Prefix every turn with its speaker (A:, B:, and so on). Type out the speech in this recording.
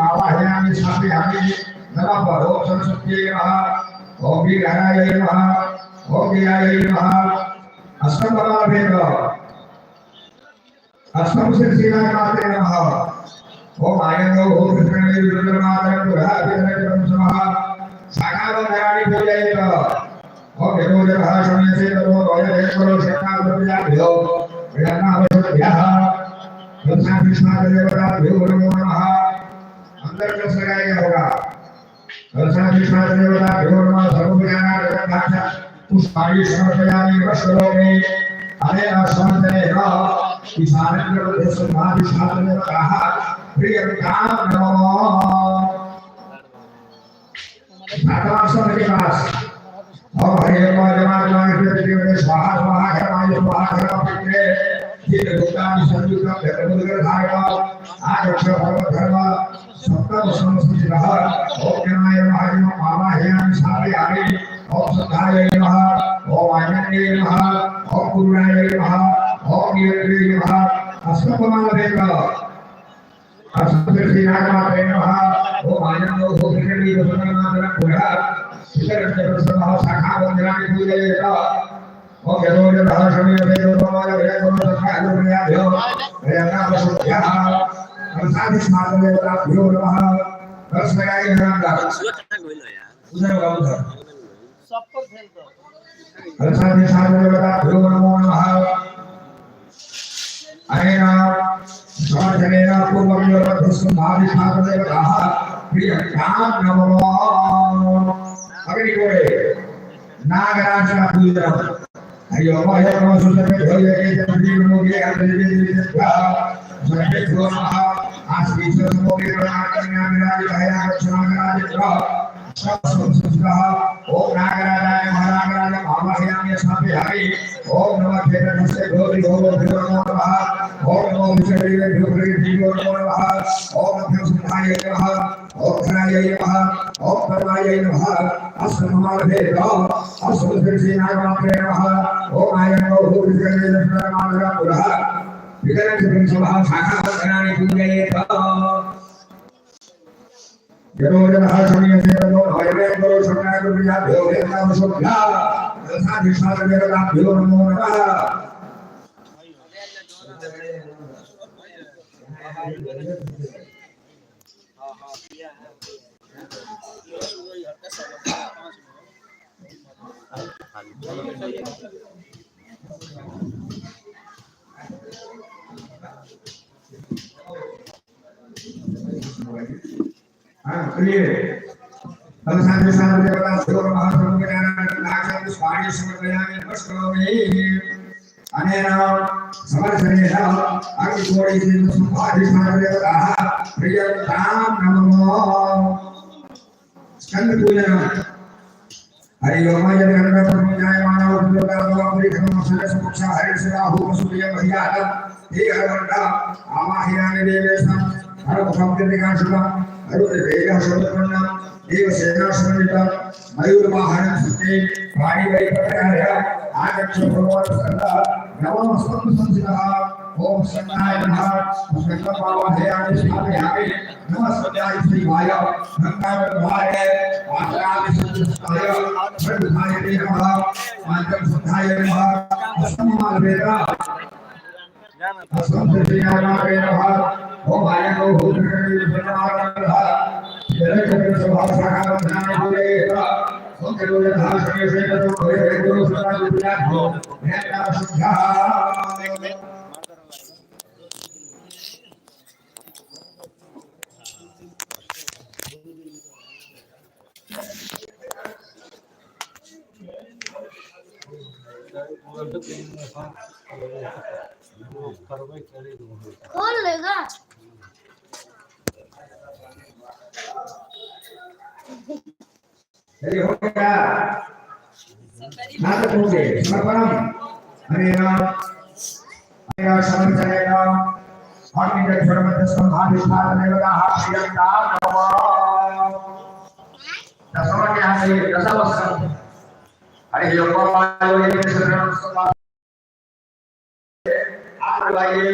A: आवाहयामि स्थापयामि नमः ओम सरस्वत्यै नमः ओम वीराय नमः ओम वीराय नमः अष्टमहाभेद अष्टम श्रीनाथ माते नमः ओम आयंगो ओम कृष्णवे रुद्रमातरं पुराभिधरं समः सागावधाराणि पूजयेत ओम यदोजरः शम्यसे ततो वयदेवरो शक्तावत्याभ्यो विरन्नावशभ्यः कृष्णादेवताभ्यो नमो नमः अंदर कस लगाएगा होगा कृष्णादेवताभ्यो नमः सर्वज्ञानार्गभाषा पुष्पाणि समर्पयामि वस्त्रोमे अनेन समर्पयेन ईशानप्रदेशमादिशास्त्रदेवताः प्रियंकां नमः सातवासम के पास और हरे जमात्माय देवते स्वाहा स्वाहा घरमाय स्वाहा घरमापित्रे धीर गुप्तानि संयुक्तं धर्मदुर्गर धारका आदर्श भगवत धर्म सप्तम संस्कृतिः ओम ज्ञानाय महादेव आवाहयामि स्थापयामि ओम सद्धाय नमः ओम आनन्दे नमः ओम गुरुणाय नमः ओम नीलवे नमः अष्टमहाभेद अष्टश्रीनाथमात्रे नमः ओम आनन्दो भूषणी वसुन्धरमातरं पुरः शिखरञ्चप्रसभः शाखावन्द्राणि पूजयेत ओम यदोजरः शम्यसे ततो वयदेवरो शक्तावत्याभ्यो साधिष्ठादेवताभ्यो नमः रसगाय नमः उधर होगा उधर सबको खेल दो साधिष्ठादेवताभ्यो नमो नमः अनेन समर्थनेन पूर्वमेवदुष्टं साधिष्ठादेवताः प्रियंकां नमः अग्नि कोरे नागराज का पूजन अयो मयो नमः सुतमे भोये के जन्मदिनोगे अंतर्जेदित्या सर्वेभ्यो नमः आस्तीश्वर समोगे प्रणाकन्या विराज भया रक्षणागराजित्वा संस्कृतः ओम नागराजाय महानागराज आवाहयामि स्थापयामि ओम नमः खेतस्य गौरी गौरभ्यो नमः ओम नमो विष्णुदेवेभ्यो प्रियभ्यो नमः ओम अभ्यसुधाय नमः ओम धनाय नमः ओम परमाय नमः अष्टमहाभेद अष्टश्रीनाथमात्रे नमः ओम आयंगो भूषणे लक्ष्मणमातरं पुरः विकरणसभः शाखावधाराणि पूजयेत यदोजरः शम्यसे ततो वयदेवरो शक्तावत्याभ्यो विरन्नावशभ्यः साधिष्ठादेवताभ्यो नमो नमः हाँ प्रिय साधिष्ठादेवताभ्यो नमः सर्वज्ञानार्गभाषा पुष्पाणि समर्पयामि वस्त्रोमे अनेन समर्थनेन अग्निकोटिदेवताः प्रियंकां नमः स्कंद पूजन हरि ओम यज्ञकर्मजाय मानव उद्योगावपरिक्रम सरस्वक्षा हरिसराहु वसुदेव महियात हे हरवंडा आवाहयामि देवेशं हरभक्तिदिकाशुभं हरुदेवशोभनं देवसेनाश्रमितं मयूरवाहनं सुते वाणिवैपत्याय आगच्छ भगवत्सदा नमोऽस्तु संसितः ओम सन्नाय नमः संकल्पावहयामि स्थापयामि नमस्ते श्रीवाय गंगावधाय आचार्य संस्कृताय श्रद्धाय नमः माध्यम सुधाय नमः अष्टमहाभेद अष्टश्रीनाथमात्रे नमः ओम आयंगो भूषणे लक्ष्मणमातरं पुरः विकरणसभः शाखावधाराणि पूजयेत ओम यदोजरः शम्यसे ततो वयदेवरो शक्तावत्याभ्यो विरन्नावशभ्यः
B: खोल लेगा
A: यदि हो गया नाथ पूजे समर्पणम अनेन समर्थनेन अग्निजठरमध्यस्थं भाविष्ठादेवताः प्रियंकां नमः दशमके हाते दशवस्त्रं हरि ओम वायुदेवस्य नमः आत्मवाये